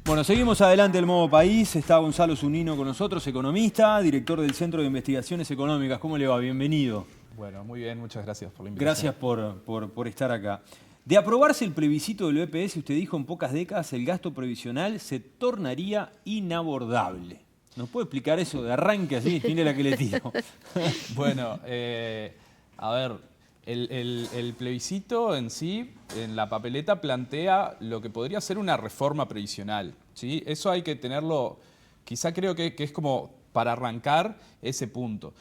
Bueno, seguimos adelante el modo país. Está Gonzalo Zunino con nosotros, economista, director del Centro de Investigaciones Económicas. ¿Cómo le va? Bienvenido. Bueno, muy bien, muchas gracias por la invitación. Gracias por estar acá. De aprobarse el plebiscito del BPS, usted dijo en pocas décadas el gasto previsional se tornaría inabordable. ¿Nos puede explicar eso de arranque así? Tiene la que le tiro. Bueno, a ver, el plebiscito en sí, en la papeleta, plantea lo que podría ser una reforma previsional, ¿sí? Eso hay que tenerlo, quizá creo que es como para arrancar ese punto.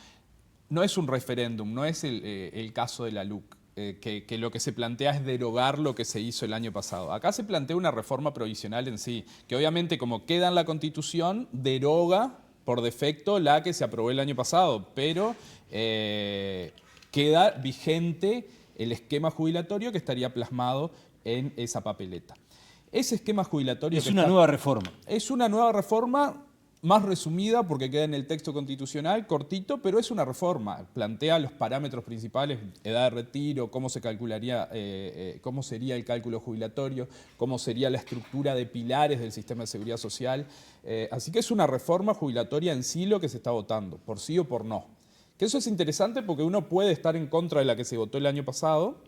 No es un referéndum, no es el caso de la LUC, que lo que se plantea es derogar lo que se hizo el año pasado. Acá se plantea una reforma provisional en sí, que obviamente como queda en la Constitución, deroga por defecto la que se aprobó el año pasado, pero queda vigente el esquema jubilatorio que estaría plasmado en esa papeleta. Ese esquema jubilatorio... Es una nueva reforma. Es una nueva reforma más resumida porque queda en el texto constitucional, cortito, pero es una reforma. Plantea los parámetros principales, edad de retiro, cómo se calcularía, cómo sería el cálculo jubilatorio, cómo sería la estructura de pilares del sistema de seguridad social. Así que es una reforma jubilatoria en sí lo que se está votando, por sí o por no. Que eso es interesante porque uno puede estar en contra de la que se votó el año pasado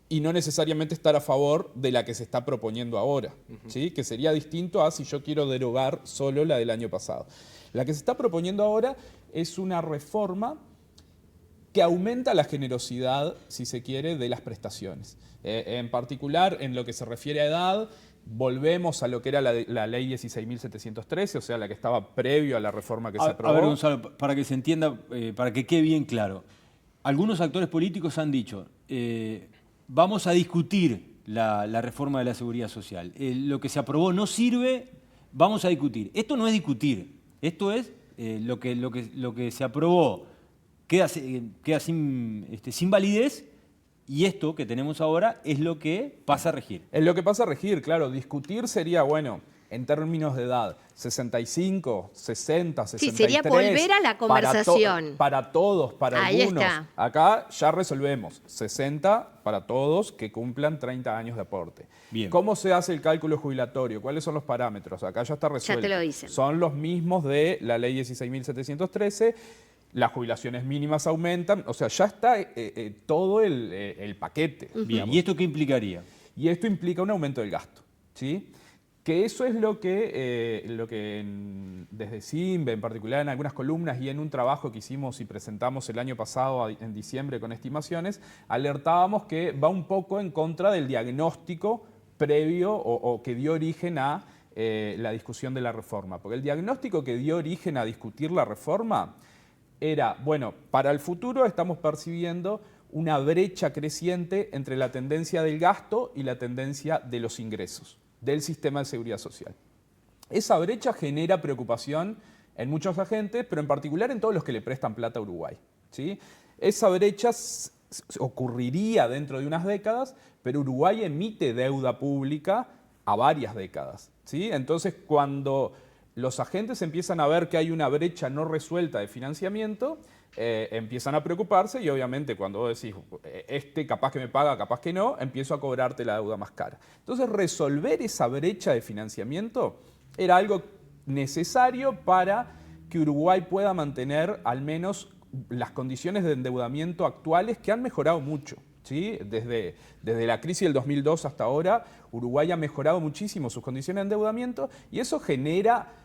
y no necesariamente estar a favor de la que se está proponiendo ahora, ¿sí? Que sería distinto a si yo quiero derogar solo la del año pasado. La que se está proponiendo ahora es una reforma que aumenta la generosidad, si se quiere, de las prestaciones. En particular, en lo que se refiere a edad, volvemos a lo que era la ley 16.713, o sea, la que estaba previo a la reforma que se aprobó. A ver, Gonzalo, para que se entienda, para que quede bien claro. Algunos actores políticos han dicho... vamos a discutir la reforma de la seguridad social. Lo que se aprobó no sirve, vamos a discutir. Esto no es discutir, esto es lo que se aprobó queda sin validez y esto que tenemos ahora es lo que pasa a regir. Es lo que pasa a regir, claro. Discutir sería, bueno, en términos de edad, 65, 60, 63. Sí, sería volver a la conversación. Para todos, para Ahí algunos. está. Acá ya resolvemos. 60 para todos que cumplan 30 años de aporte. Bien. ¿Cómo se hace el cálculo jubilatorio? ¿Cuáles son los parámetros? Acá ya está resuelto. Ya te lo dicen. Son los mismos de la ley 16.713. Las jubilaciones mínimas aumentan. O sea, ya está todo el paquete. Bien. ¿Y esto qué implicaría? Y esto implica un aumento del gasto, ¿sí? Que eso es lo que desde CIMBE, en particular en algunas columnas y en un trabajo que hicimos y presentamos el año pasado en diciembre con estimaciones, alertábamos que va un poco en contra del diagnóstico previo o que dio origen a la discusión de la reforma. Porque el diagnóstico que dio origen a discutir la reforma era, bueno, para el futuro estamos percibiendo una brecha creciente entre la tendencia del gasto y la tendencia de los ingresos del sistema de seguridad social. Esa brecha genera preocupación en muchos agentes, pero en particular en todos los que le prestan plata a Uruguay, ¿sí? Esa brecha ocurriría dentro de unas décadas, pero Uruguay emite deuda pública a varias décadas, ¿sí? Entonces, cuando los agentes empiezan a ver que hay una brecha no resuelta de financiamiento, empiezan a preocuparse y obviamente cuando vos decís, capaz que me paga, capaz que no, empiezo a cobrarte la deuda más cara. Entonces resolver esa brecha de financiamiento era algo necesario para que Uruguay pueda mantener al menos las condiciones de endeudamiento actuales que han mejorado mucho, ¿sí? Desde la crisis del 2002 hasta ahora, Uruguay ha mejorado muchísimo sus condiciones de endeudamiento y eso genera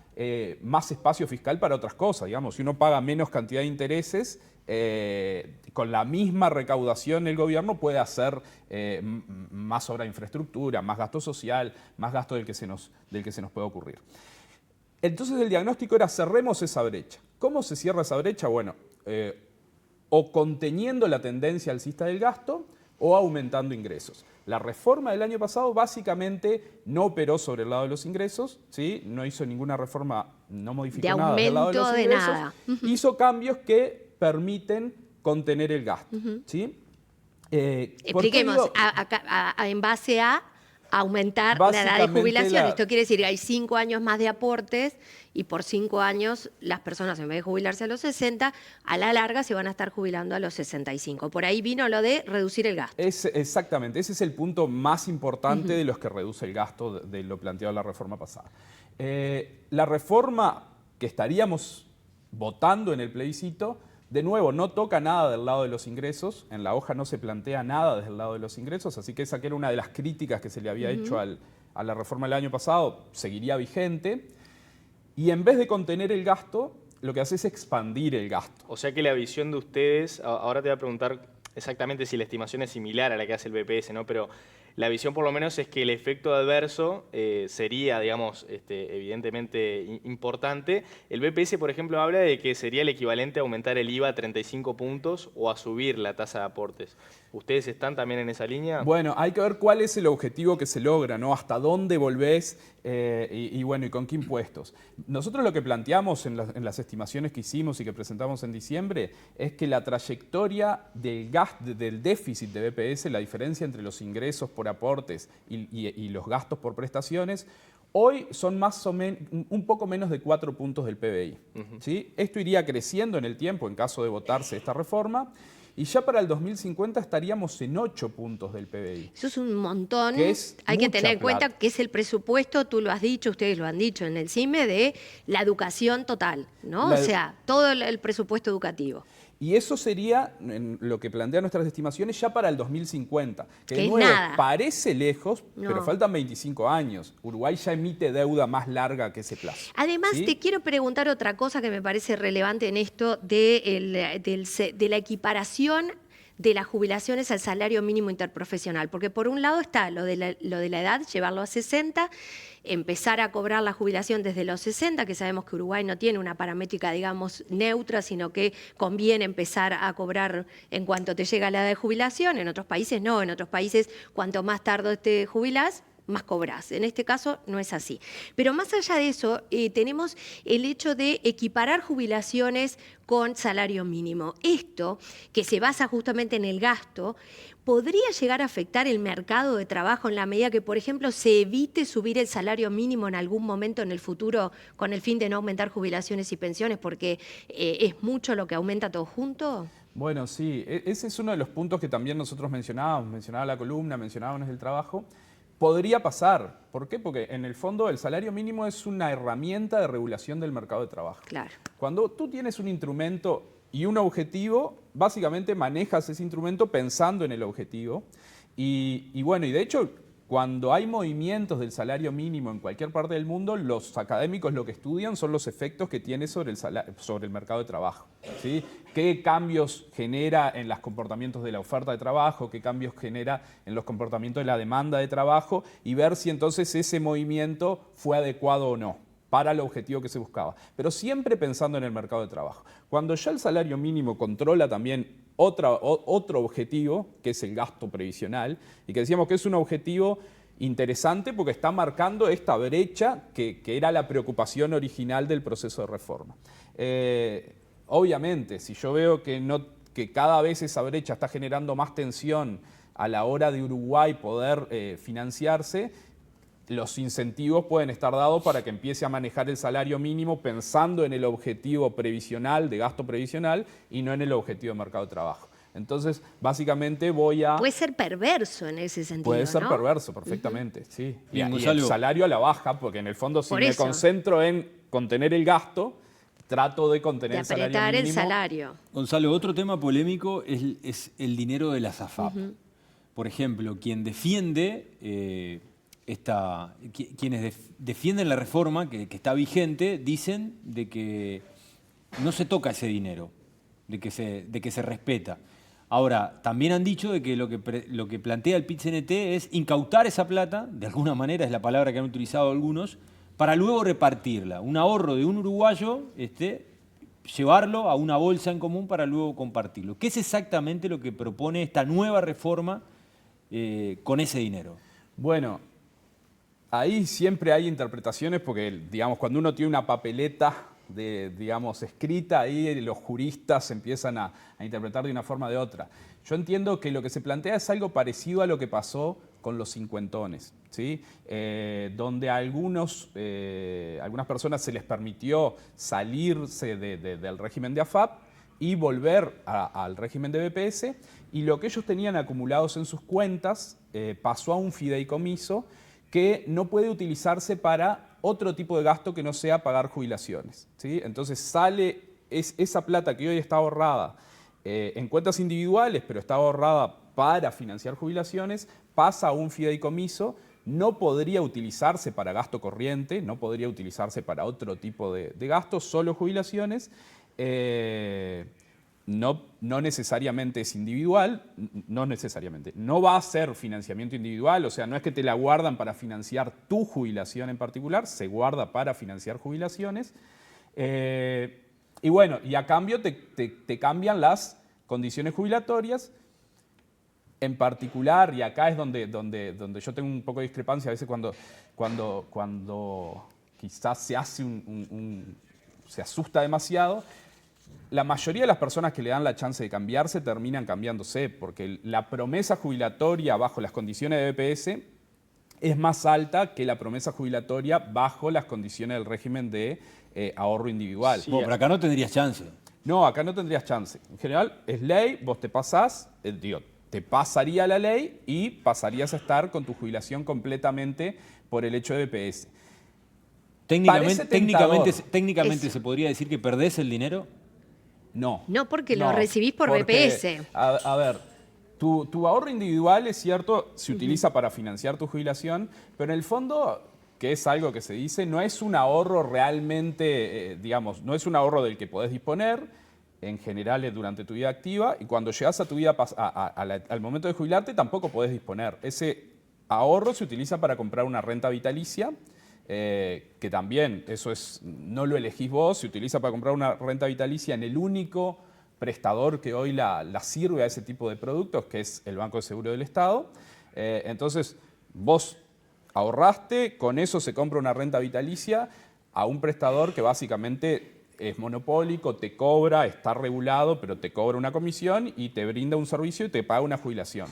más espacio fiscal para otras cosas. Digamos, si uno paga menos cantidad de intereses, con la misma recaudación el gobierno puede hacer más obra de infraestructura, más gasto social, más gasto del que se nos puede ocurrir. Entonces el diagnóstico era cerremos esa brecha. ¿Cómo se cierra esa brecha? Bueno, o conteniendo la tendencia alcista del gasto o aumentando ingresos. La reforma del año pasado básicamente no operó sobre el lado de los ingresos, ¿sí? No hizo ninguna reforma, no modificó nada del lado de los ingresos. Hizo cambios que permiten contener el gasto, ¿sí? Expliquemos, en base a aumentar la edad de jubilación. Esto quiere decir que hay 5 años más de aportes y por 5 años las personas, en vez de jubilarse a los 60, a la larga se van a estar jubilando a los 65. Por ahí vino lo de reducir el gasto. Exactamente, ese es el punto más importante de los que reduce el gasto de lo planteado en la reforma pasada. La reforma que estaríamos votando en el plebiscito, de nuevo, no toca nada del lado de los ingresos, en la hoja no se plantea nada desde el lado de los ingresos, así que esa que era una de las críticas que se le había hecho a la reforma del año pasado, seguiría vigente, y en vez de contener el gasto, lo que hace es expandir el gasto. O sea que la visión de ustedes, ahora te voy a preguntar exactamente si la estimación es similar a la que hace el BPS, ¿no? Pero la visión por lo menos es que el efecto adverso sería, digamos, evidentemente importante. El BPS, por ejemplo, habla de que sería el equivalente a aumentar el IVA a 35 puntos o a subir la tasa de aportes. ¿Ustedes están también en esa línea? Bueno, hay que ver cuál es el objetivo que se logra, ¿no? Hasta dónde volvés y con qué impuestos. Nosotros lo que planteamos en las estimaciones que hicimos y que presentamos en diciembre es que la trayectoria del déficit de BPS, la diferencia entre los ingresos por aportes y los gastos por prestaciones, hoy son más o menos un poco menos de 4 puntos del PBI. ¿Sí? Esto iría creciendo en el tiempo en caso de votarse esta reforma. Y ya para el 2050 estaríamos en 8 puntos del PBI. Eso es un montón. Hay que tener en cuenta que es el presupuesto, tú lo has dicho, ustedes lo han dicho en el CIME, de la educación total, ¿no? O sea, todo el presupuesto educativo. Y eso sería lo que plantean nuestras estimaciones ya para el 2050. Que de nuevo nada. Parece lejos, pero faltan 25 años. Uruguay ya emite deuda más larga que ese plazo. Además, ¿sí? Te quiero preguntar otra cosa que me parece relevante en esto de la equiparación de las jubilaciones al salario mínimo interprofesional. Porque por un lado está lo de la edad, llevarlo a 60, empezar a cobrar la jubilación desde los 60, que sabemos que Uruguay no tiene una paramétrica, digamos, neutra, sino que conviene empezar a cobrar en cuanto te llega la edad de jubilación. En otros países no, en otros países cuanto más tarde te jubilás, más cobrás. En este caso no es así. Pero más allá de eso, tenemos el hecho de equiparar jubilaciones con salario mínimo. Esto, que se basa justamente en el gasto, podría llegar a afectar el mercado de trabajo en la medida que, por ejemplo, se evite subir el salario mínimo en algún momento en el futuro con el fin de no aumentar jubilaciones y pensiones, porque es mucho lo que aumenta todo junto. Bueno, sí, ese es uno de los puntos que también nosotros mencionaba la columna, mencionábamos el trabajo. Podría pasar. ¿Por qué? Porque en el fondo el salario mínimo es una herramienta de regulación del mercado de trabajo. Claro. Cuando tú tienes un instrumento y un objetivo, básicamente manejas ese instrumento pensando en el objetivo. Y bueno, y de hecho, cuando hay movimientos del salario mínimo en cualquier parte del mundo, los académicos lo que estudian son los efectos que tiene sobre el mercado de trabajo. ¿Sí? ¿Qué cambios genera en los comportamientos de la oferta de trabajo? ¿Qué cambios genera en los comportamientos de la demanda de trabajo? Y ver si entonces ese movimiento fue adecuado o no para el objetivo que se buscaba. Pero siempre pensando en el mercado de trabajo. Cuando ya el salario mínimo controla también otro objetivo, que es el gasto previsional, y que decíamos que es un objetivo interesante porque está marcando esta brecha que era la preocupación original del proceso de reforma. Obviamente, si yo veo que cada vez esa brecha está generando más tensión a la hora de Uruguay poder financiarse, los incentivos pueden estar dados para que empiece a manejar el salario mínimo pensando en el objetivo previsional, de gasto previsional, y no en el objetivo de mercado de trabajo. Entonces, básicamente Puede ser perverso en ese sentido, Puede ser perverso, perfectamente, sí. Y el salario a la baja, porque en el fondo si me concentro en contener el gasto, trato de contener el salario mínimo. El salario. Gonzalo, otro tema polémico es el dinero de las AFAP. Por ejemplo, quien defiende... quienes defienden la reforma que está vigente dicen de que no se toca ese dinero, de que se respeta. Ahora, también han dicho de que lo que plantea el PIT-CNT es incautar esa plata, de alguna manera es la palabra que han utilizado algunos, para luego repartirla. Un ahorro de un uruguayo, llevarlo a una bolsa en común para luego compartirlo. ¿Qué es exactamente lo que propone esta nueva reforma con ese dinero? Bueno, ahí siempre hay interpretaciones porque, digamos, cuando uno tiene una papeleta escrita, ahí los juristas empiezan a interpretar de una forma o de otra. Yo entiendo que lo que se plantea es algo parecido a lo que pasó con los cincuentones, ¿sí? Donde a algunas personas se les permitió salirse del régimen de AFAP y volver al régimen de BPS, y lo que ellos tenían acumulados en sus cuentas pasó a un fideicomiso que no puede utilizarse para otro tipo de gasto que no sea pagar jubilaciones, ¿sí? Entonces sale esa plata que hoy está ahorrada en cuentas individuales, pero está ahorrada para financiar jubilaciones, pasa a un fideicomiso, no podría utilizarse para gasto corriente, no podría utilizarse para otro tipo de gastos, solo jubilaciones. No necesariamente es individual, no necesariamente. No va a ser financiamiento individual, o sea, no es que te la guardan para financiar tu jubilación en particular, se guarda para financiar jubilaciones. Y bueno, y a cambio te cambian las condiciones jubilatorias. En particular, y acá es donde yo tengo un poco de discrepancia, a veces cuando quizás se hace se asusta demasiado, la mayoría de las personas que le dan la chance de cambiarse terminan cambiándose, porque la promesa jubilatoria bajo las condiciones de BPS es más alta que la promesa jubilatoria bajo las condiciones del régimen de ahorro individual. Sí, pero acá no tendrías chance. No, acá no tendrías chance. En general es ley, vos te pasás, te pasaría la ley y pasarías a estar con tu jubilación completamente por el hecho de BPS. Técnicamente ¿se podría decir que perdés el dinero? No. No, porque lo recibís por BPS. A ver, tu ahorro individual, es cierto, se utiliza para financiar tu jubilación, pero en el fondo, que es algo que se dice, no es un ahorro realmente, no es un ahorro del que podés disponer, en general durante tu vida activa, y cuando llegas a tu vida al momento de jubilarte tampoco podés disponer. Ese ahorro se utiliza para comprar una renta vitalicia, que también eso no lo elegís vos, se utiliza para comprar una renta vitalicia en el único prestador que hoy la sirve a ese tipo de productos, que es el Banco de Seguro del Estado. Entonces, vos ahorraste, con eso se compra una renta vitalicia a un prestador que básicamente es monopólico, te cobra, está regulado, pero te cobra una comisión y te brinda un servicio y te paga una jubilación.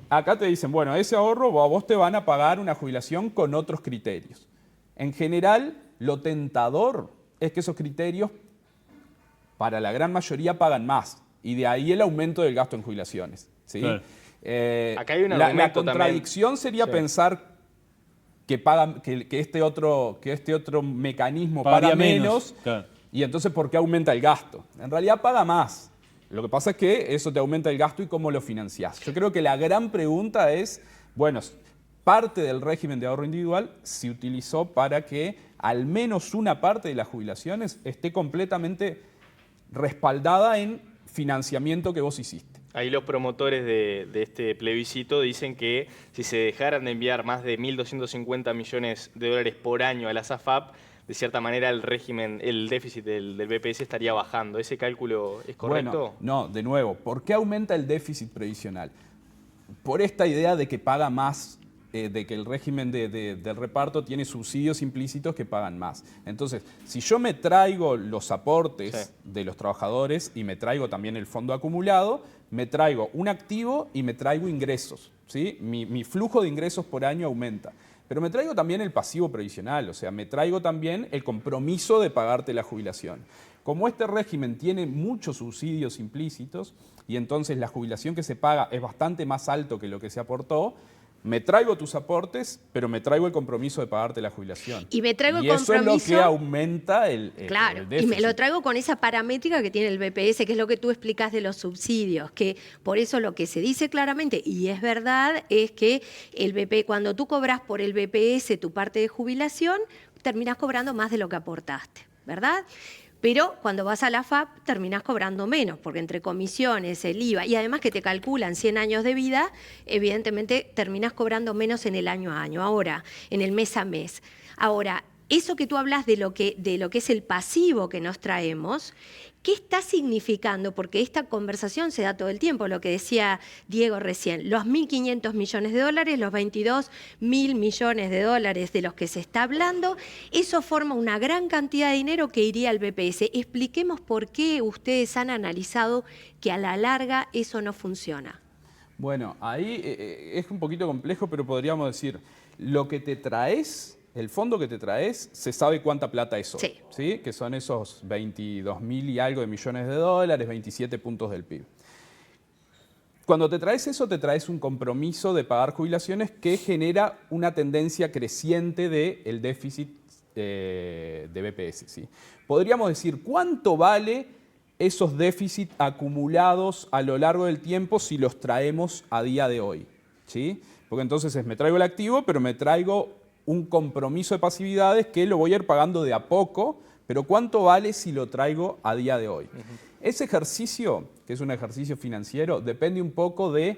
Acá te dicen, bueno, ese ahorro a vos te van a pagar una jubilación con otros criterios. En general, lo tentador es que esos criterios, para la gran mayoría, pagan más. Y de ahí el aumento del gasto en jubilaciones, ¿sí? Claro. Acá hay un la argumento contradicción también. sería Sí. pensar que este otro mecanismo Pagaría paga menos, claro. y entonces ¿por qué aumenta el gasto? En realidad paga más. Lo que pasa es que eso te aumenta el gasto y cómo lo financiás. Yo creo que la gran pregunta es, bueno, parte del régimen de ahorro individual se utilizó para que al menos una parte de las jubilaciones esté completamente respaldada en financiamiento que vos hiciste. Ahí los promotores de este plebiscito dicen que si se dejaran de enviar más de 1.250 millones de dólares por año a las AFAP, de cierta manera el déficit del BPS estaría bajando. ¿Ese cálculo es correcto? Bueno, no, de nuevo, ¿por qué aumenta el déficit previsional? Por esta idea de que paga más, de que el régimen del reparto tiene subsidios implícitos que pagan más. Entonces, si yo me traigo los aportes de los trabajadores y me traigo también el fondo acumulado, me traigo un activo y me traigo ingresos, ¿sí? Mi flujo de ingresos por año aumenta. Pero me traigo también el pasivo previsional, o sea, me traigo también el compromiso de pagarte la jubilación. Como este régimen tiene muchos subsidios implícitos y entonces la jubilación que se paga es bastante más alto que lo que se aportó, me traigo tus aportes, pero me traigo el compromiso de pagarte la jubilación. Y me traigo el compromiso. compromiso. Eso es lo que aumenta el déficit. Y me lo traigo con esa paramétrica que tiene el BPS, que es lo que tú explicas de los subsidios, que por eso lo que se dice claramente, y es verdad, es que cuando tú cobras por el BPS tu parte de jubilación, terminas cobrando más de lo que aportaste, ¿verdad? Pero cuando vas a la FAP terminás cobrando menos, porque entre comisiones, el IVA y además que te calculan 100 años de vida, evidentemente terminás cobrando menos en el año a año, ahora, en el mes a mes. Ahora, eso que tú hablas de lo que es el pasivo que nos traemos, ¿qué está significando? Porque esta conversación se da todo el tiempo, lo que decía Diego recién, los 1.500 millones de dólares, los 22.000 millones de dólares de los que se está hablando, eso forma una gran cantidad de dinero que iría al BPS. Expliquemos por qué ustedes han analizado que a la larga eso no funciona. Bueno, ahí es un poquito complejo, pero podríamos decir, lo que te traes, el fondo que te traes, se sabe cuánta plata es hoy, ¿sí? Que son esos 22.000 y algo de millones de dólares, 27 puntos del PIB. Cuando te traes eso, te traes un compromiso de pagar jubilaciones que genera una tendencia creciente del déficit de BPS, ¿sí? Podríamos decir, ¿cuánto vale esos déficits acumulados a lo largo del tiempo si los traemos a día de hoy? ¿Sí? Porque entonces me traigo el activo, pero me traigo un compromiso de pasividades que lo voy a ir pagando de a poco, pero ¿cuánto vale si lo traigo a día de hoy? Ese ejercicio, que es un ejercicio financiero, depende un poco de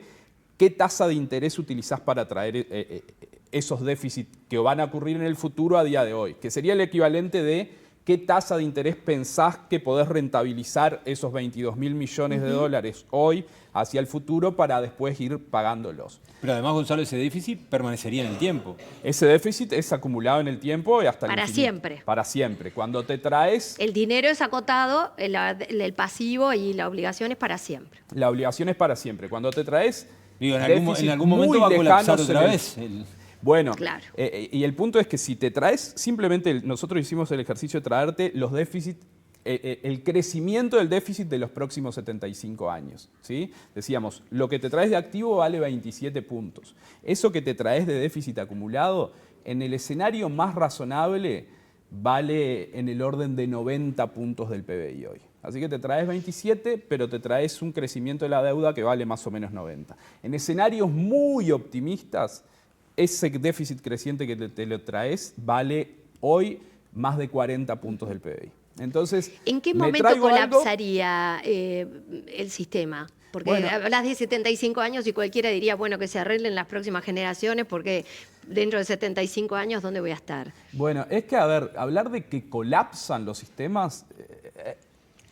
qué tasa de interés utilizás para traer esos déficits que van a ocurrir en el futuro a día de hoy, que sería el equivalente de qué tasa de interés pensás que podés rentabilizar esos 22.000 millones de dólares hoy hacia el futuro para después ir pagándolos. Pero además, Gonzalo, ese déficit permanecería en el tiempo. Ese déficit es acumulado en el tiempo y hasta el Para infinito. siempre. Para siempre. Cuando te traes... El dinero es acotado, el pasivo y la obligación es para siempre. La obligación es para siempre. Cuando te traes... Digo, en algún momento va a colapsar otra vez. Bueno, claro. Y el punto es que si te traes, simplemente nosotros hicimos el ejercicio de traerte los déficits, el crecimiento del déficit de los próximos 75 años. ¿Sí? Decíamos, lo que te traes de activo vale 27 puntos. Eso que te traes de déficit acumulado, en el escenario más razonable, vale en el orden de 90 puntos del PBI hoy. Así que te traes 27, pero te traes un crecimiento de la deuda que vale más o menos 90. En escenarios muy optimistas, ese déficit creciente que te lo traes vale hoy más de 40 puntos del PBI. Entonces, ¿en qué momento colapsaría el sistema? Porque bueno, hablas de 75 años y cualquiera diría, bueno, que se arreglen las próximas generaciones porque dentro de 75 años, ¿dónde voy a estar? Bueno, es que, a ver, hablar de que colapsan los sistemas...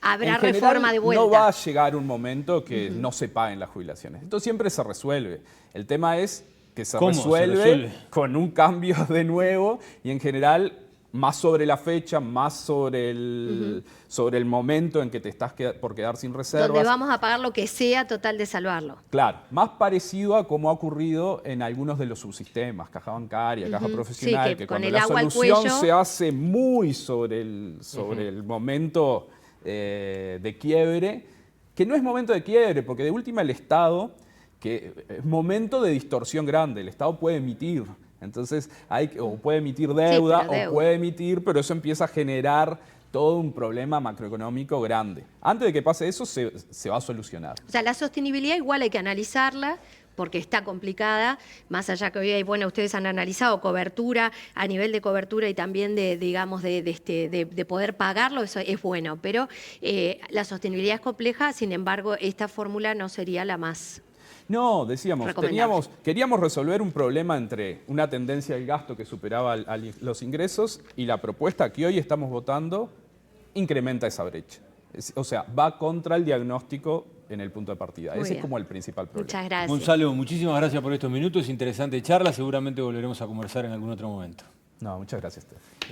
Habrá en general, reforma de vuelta. No va a llegar un momento que no se paguen las jubilaciones. Esto siempre se resuelve. El tema es que se resuelve con un cambio de nuevo y en general más sobre la fecha, más sobre el momento en que te estás por quedar sin reservas. Donde vamos a pagar lo que sea total de salvarlo. Claro, más parecido a como ha ocurrido en algunos de los subsistemas, caja bancaria, caja profesional, sí, que con cuando el la agua solución al cuello se hace muy sobre el momento de quiebre, que no es momento de quiebre, porque de última el Estado, que es momento de distorsión grande, el Estado puede emitir, entonces o puede emitir deuda, o puede emitir, pero eso empieza a generar todo un problema macroeconómico grande. Antes de que pase eso, se va a solucionar. O sea, la sostenibilidad igual hay que analizarla, porque está complicada, más allá que hoy hay, bueno, ustedes han analizado cobertura, a nivel de cobertura y también de poder pagarlo, eso es bueno, pero la sostenibilidad es compleja, sin embargo, esta fórmula no sería la más... No, decíamos, queríamos resolver un problema entre una tendencia del gasto que superaba los ingresos y la propuesta que hoy estamos votando incrementa esa brecha. O sea, va contra el diagnóstico en el punto de partida. Ese es como el principal problema. Muchas gracias. Gonzalo, muchísimas gracias por estos minutos. Interesante charla. Seguramente volveremos a conversar en algún otro momento. No, muchas gracias, Steph.